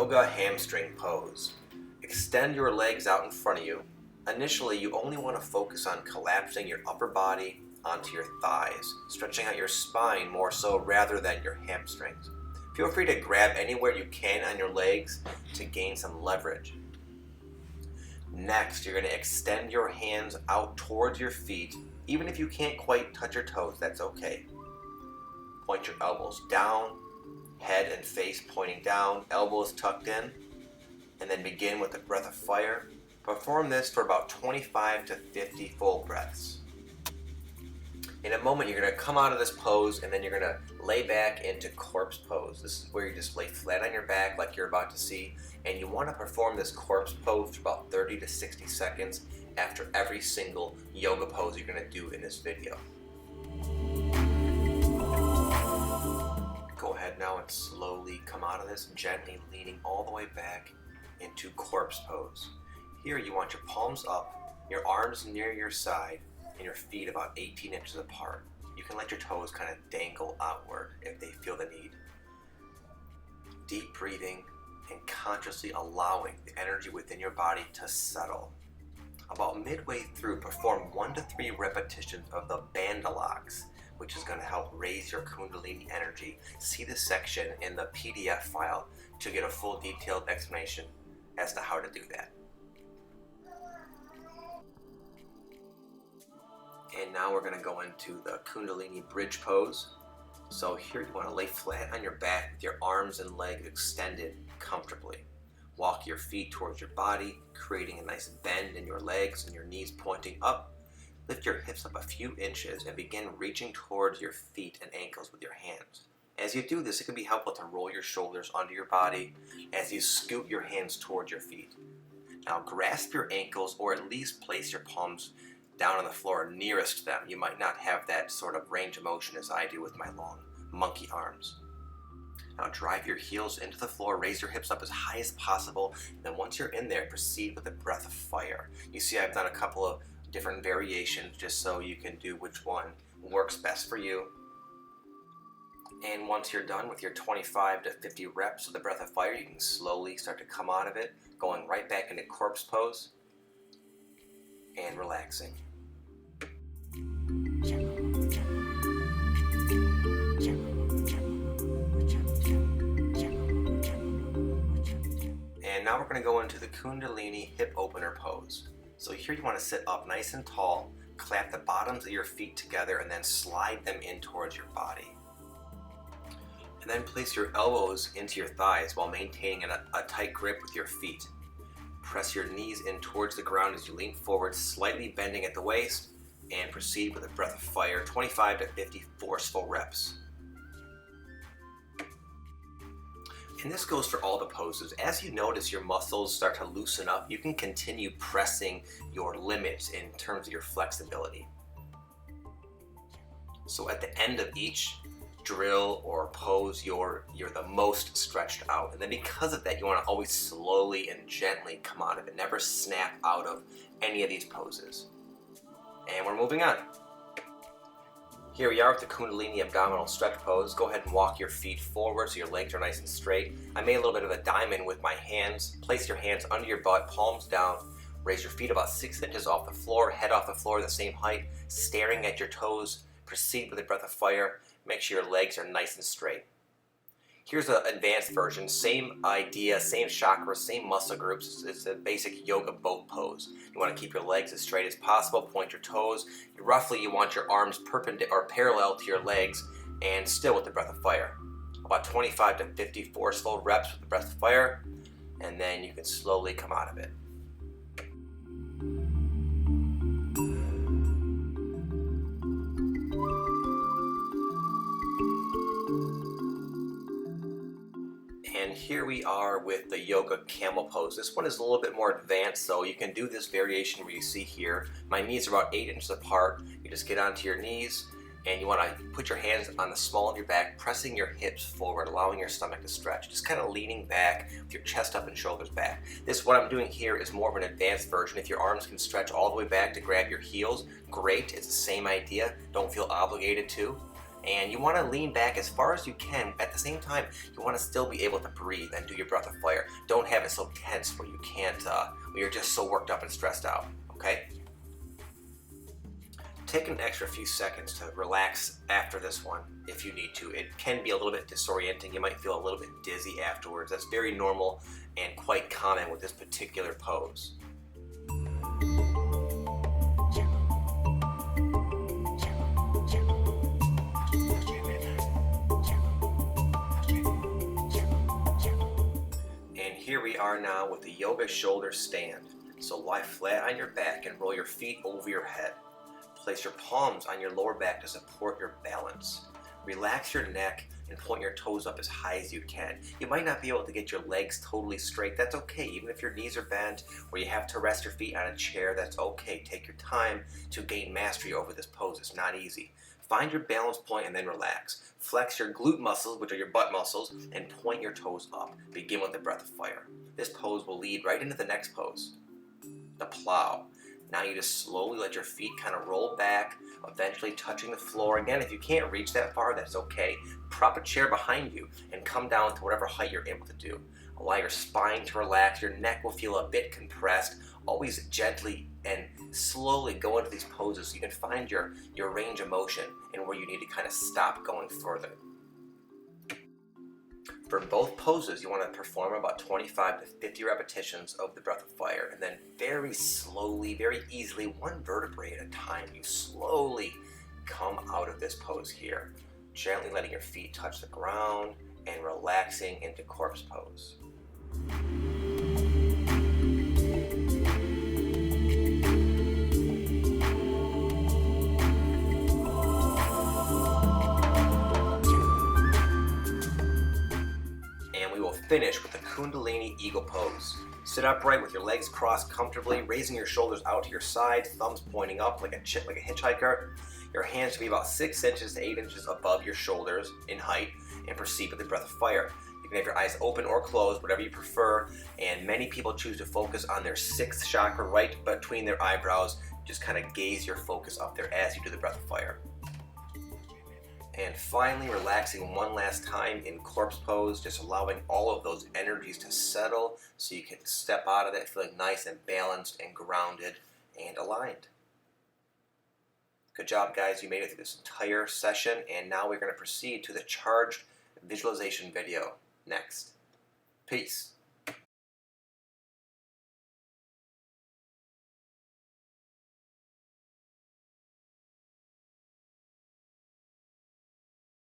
Yoga hamstring pose. Extend your legs out in front of you. Initially, you only want to focus on collapsing your upper body onto your thighs, stretching out your spine more so rather than your hamstrings. Feel free to grab anywhere you can on your legs to gain some leverage. Next, you're going to extend your hands out towards your feet. Even if you can't quite touch your toes, that's okay. Point your elbows down, head and face pointing down, elbows tucked in, and then begin with a breath of fire. Perform this for about 25 to 50 full breaths. In a moment, you're going to come out of this pose and then you're going to lay back into corpse pose. This is where you just lay flat on your back like you're about to see, and you want to perform this corpse pose for about 30 to 60 seconds after every single yoga pose you're going to do in this video. Go ahead now and slowly come out of this, gently leaning all the way back into corpse pose. Here you want your palms up, your arms near your side, and your feet about 18 inches apart. You can let your toes kind of dangle outward if they feel the need. Deep breathing and consciously allowing the energy within your body to settle. About midway through, perform 1 to 3 repetitions of the Bandhalaks, which is going to help raise your Kundalini energy. See the section in the PDF file to get a full detailed explanation as to how to do that. And now we're going to go into the Kundalini bridge pose. So here you want to lay flat on your back with your arms and legs extended comfortably. Walk your feet towards your body, creating a nice bend in your legs and your knees pointing up. Lift your hips up a few inches and begin reaching towards your feet and ankles with your hands. As you do this, it can be helpful to roll your shoulders under your body as you scoot your hands towards your feet. Now grasp your ankles or at least place your palms down on the floor nearest to them. You might not have that sort of range of motion as I do with my long monkey arms. Now drive your heels into the floor, raise your hips up as high as possible, and then once you're in there, proceed with a breath of fire. You see I've done a couple of different variations just so you can do which one works best for you. And once you're done with your 25 to 50 reps of the breath of fire, you can slowly start to come out of it, going right back into corpse pose and relaxing. And now we're going to go into the Kundalini hip opener pose. So here you want to sit up nice and tall, clamp the bottoms of your feet together, and then slide them in towards your body. And then place your elbows into your thighs while maintaining a tight grip with your feet. Press your knees in towards the ground as you lean forward, slightly bending at the waist, and proceed with a breath of fire, 25 to 50 forceful reps. And this goes for all the poses. As you notice your muscles start to loosen up, you can continue pressing your limits in terms of your flexibility. So at the end of each drill or pose, you're the most stretched out. And then because of that, you want to always slowly and gently come out of it. Never snap out of any of these poses. And we're moving on. Here we are with the Kundalini abdominal stretch pose. Go ahead and walk your feet forward so your legs are nice and straight. I made a little bit of a diamond with my hands. Place your hands under your butt, palms down. Raise your feet about 6 inches off the floor, head off the floor the same height, staring at your toes. Proceed with a breath of fire. Make sure your legs are nice and straight. Here's an advanced version, same idea, same chakras, same muscle groups. It's a basic yoga boat pose. You want to keep your legs as straight as possible, point your toes. Roughly you want your arms perpendicular or parallel to your legs and still with the breath of fire. About 25 to 50 forceful reps with the breath of fire, and then you can slowly come out of it. And here we are with the yoga camel pose. This one is a little bit more advanced, so you can do this variation where you see here. My knees are about 8 inches apart. You just get onto your knees and you want to put your hands on the small of your back, pressing your hips forward, allowing your stomach to stretch. Just kind of leaning back with your chest up and shoulders back. What I'm doing here is more of an advanced version. If your arms can stretch all the way back to grab your heels, great. It's the same idea. Don't feel obligated to. And you want to lean back as far as you can. At the same time, you want to still be able to breathe and do your breath of fire. Don't have it so tense where you can't, where you're just so worked up and stressed out, okay? Take an extra few seconds to relax after this one if you need to. It can be a little bit disorienting. You might feel a little bit dizzy afterwards. That's very normal and quite common with this particular pose. Here we are now with the yoga shoulder stand. So lie flat on your back and roll your feet over your head. Place your palms on your lower back to support your balance. Relax your neck and point your toes up as high as you can. You might not be able to get your legs totally straight. That's okay. Even if your knees are bent or you have to rest your feet on a chair, that's okay. Take your time to gain mastery over this pose. It's not easy. Find your balance point and then relax. Flex your glute muscles, which are your butt muscles, and point your toes up. Begin with the breath of fire. This pose will lead right into the next pose, the plow. Now you just slowly let your feet kind of roll back, eventually touching the floor. Again, if you can't reach that far, that's okay. Prop a chair behind you and come down to whatever height you're able to do. Allow your spine to relax. Your neck will feel a bit compressed. Always gently and slowly go into these poses so you can find your range of motion and where you need to kind of stop going further. For both poses, you want to perform about 25 to 50 repetitions of the breath of fire, and then very slowly, very easily, one vertebrae at a time, you slowly come out of this pose here, gently letting your feet touch the ground and relaxing into corpse pose. Finish with the Kundalini Eagle pose. Sit upright with your legs crossed comfortably, raising your shoulders out to your sides, thumbs pointing up like a hitchhiker. Your hands should be about 6 inches to 8 inches above your shoulders in height, and proceed with the breath of fire. You can have your eyes open or closed, whatever you prefer, and many people choose to focus on their 6th chakra right between their eyebrows. Just kind of gaze your focus up there as you do the breath of fire. And finally, relaxing one last time in corpse pose, just allowing all of those energies to settle so you can step out of that feeling nice and balanced and grounded and aligned. Good job, guys. You made it through this entire session, and now we're going to proceed to the charged visualization video next. Peace.